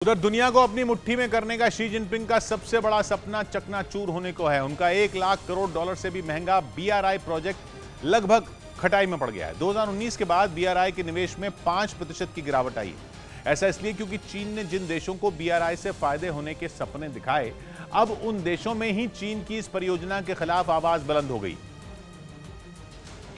उधर दुनिया को अपनी मुट्ठी में करने का शी जिनपिंग का सबसे बड़ा सपना चकनाचूर होने को है। उनका 1 लाख करोड़ डॉलर से भी महंगा बीआरआई प्रोजेक्ट लगभग खटाई में पड़ गया है। 2019 के बाद बीआरआई के निवेश में 5% की गिरावट आई है। ऐसा इसलिए क्योंकि चीन ने जिन देशों को बीआरआई से फायदे होने के सपने दिखाए, अब उन देशों में ही चीन की इस परियोजना के खिलाफ आवाज बुलंद हो गई,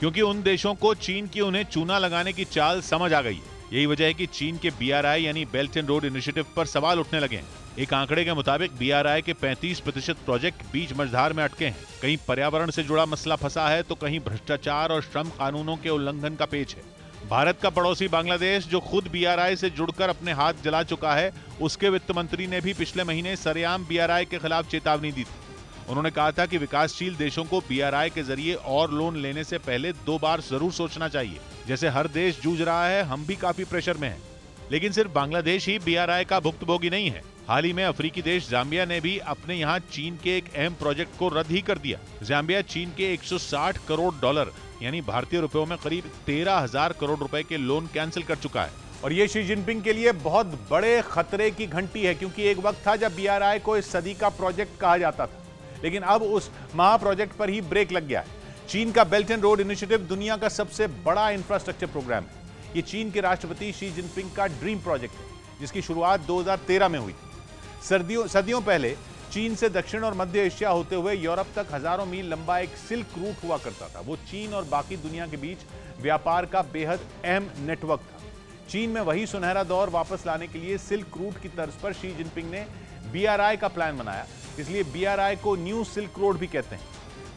क्योंकि उन देशों को चीन की उन्हें चूना लगाने की चाल समझ आ गई है। यही वजह है कि चीन के बीआरआई यानी बेल्ट एंड रोड इनिशिएटिव पर सवाल उठने लगे हैं। एक आंकड़े के मुताबिक बीआरआई के 35% प्रोजेक्ट बीच मझधार में अटके हैं। कहीं पर्यावरण से जुड़ा मसला फंसा है तो कहीं भ्रष्टाचार और श्रम कानूनों के उल्लंघन का पेच है। भारत का पड़ोसी बांग्लादेश, जो खुद बीआरआई से जुड़कर अपने हाथ जला चुका है, उसके वित्त मंत्री ने भी पिछले महीने सरेआम बीआरआई के खिलाफ चेतावनी दी थी। उन्होंने कहा था कि विकासशील देशों को बीआरआई के जरिए और लोन लेने से पहले 2 बार जरूर सोचना चाहिए। जैसे हर देश जूझ रहा है, हम भी काफी प्रेशर में हैं। लेकिन सिर्फ बांग्लादेश ही बीआरआई का भुक्तभोगी नहीं है। हाल ही में अफ्रीकी देश जाम्बिया ने भी अपने यहाँ चीन के एक अहम प्रोजेक्ट को रद्द ही कर दिया। जाम्बिया चीन के 160 करोड़ डॉलर यानी भारतीय रुपयों में करीब 13,000 करोड़ रुपए के लोन कैंसिल कर चुका है। और ये शी जिनपिंग के लिए बहुत बड़े खतरे की घंटी है, क्योंकि एक वक्त था जब बीआरआई को इस सदी का प्रोजेक्ट कहा जाता था, लेकिन अब उस महा प्रोजेक्ट पर ही ब्रेक लग गया है। चीन का बेल्ट एंड रोड इनिशिएटिव दुनिया का सबसे बड़ा इंफ्रास्ट्रक्चर प्रोग्राम है। ये चीन के राष्ट्रपति शी जिनपिंग का ड्रीम प्रोजेक्ट है, जिसकी शुरुआत 2013 में हुई थी। सदियों पहले चीन से दक्षिण और मध्य एशिया होते हुए यूरोप तक हजारों मील लंबा एक सिल्क रूट हुआ करता था। वो चीन और बाकी दुनिया के बीच व्यापार का बेहद अहम नेटवर्क था। चीन में वही सुनहरा दौर वापस लाने के लिए सिल्क रूट की तर्ज पर शी जिनपिंग ने बीआरआई का प्लान बनाया। इसलिए बीआरआई को न्यू सिल्क रोड भी कहते हैं।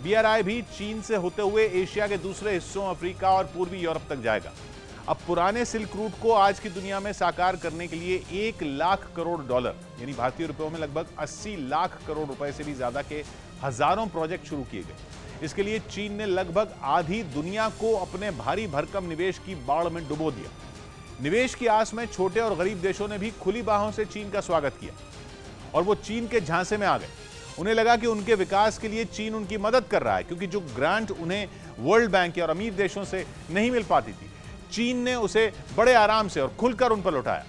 बीआरआई भी चीन से होते हुए एशिया के दूसरे हिस्सों, अफ्रीका और पूर्वी यूरोप तक जाएगा। अब पुराने सिल्क रूट को आज की दुनिया में साकार करने के लिए 1 लाख करोड़ डॉलर यानी भारतीय रुपयों में लगभग 80 लाख करोड़ रुपए से भी ज्यादा के हजारों प्रोजेक्ट शुरू किए गए। इसके लिए चीन ने लगभग आधी दुनिया को अपने भारी भरकम निवेश की बाढ़ में डुबो दिया। निवेश की आस में छोटे और गरीब देशों ने भी खुली बाहों से चीन का स्वागत किया और वो चीन के झांसे में आ गए। उन्हें लगा कि उनके विकास के लिए चीन उनकी मदद कर रहा है, क्योंकि जो ग्रांट उन्हें वर्ल्ड बैंक और अमीर देशों से नहीं मिल पाती थी, चीन ने उसे बड़े आराम से और खुलकर उन पर लौटाया।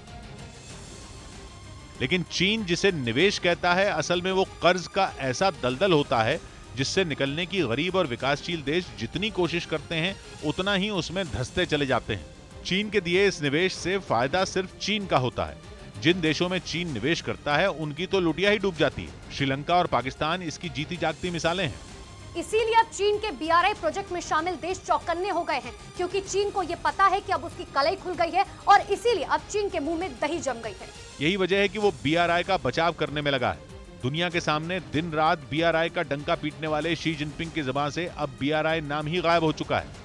लेकिन चीन जिसे निवेश कहता है, असल में वो कर्ज का ऐसा दलदल होता है जिससे निकलने की गरीब और विकासशील देश जितनी कोशिश करते हैं, उतना ही उसमें धंसते चले जाते हैं। चीन के दिए इस निवेश से फायदा सिर्फ चीन का होता है। जिन देशों में चीन निवेश करता है, उनकी तो लुटिया ही डूब जाती है। श्रीलंका और पाकिस्तान इसकी जीती जागती मिसालें हैं। इसीलिए अब चीन के बीआरआई प्रोजेक्ट में शामिल देश चौकन्ने हो गए हैं, क्योंकि चीन को यह पता है कि अब उसकी कलई खुल गई है और इसीलिए अब चीन के मुंह में दही जम गई है। यही वजह है कि वो बीआरआई का बचाव करने में लगा है। दुनिया के सामने दिन रात बीआरआई का डंका पीटने वाले शी जिनपिंग की जुबान से अब बीआरआई नाम ही गायब हो चुका है।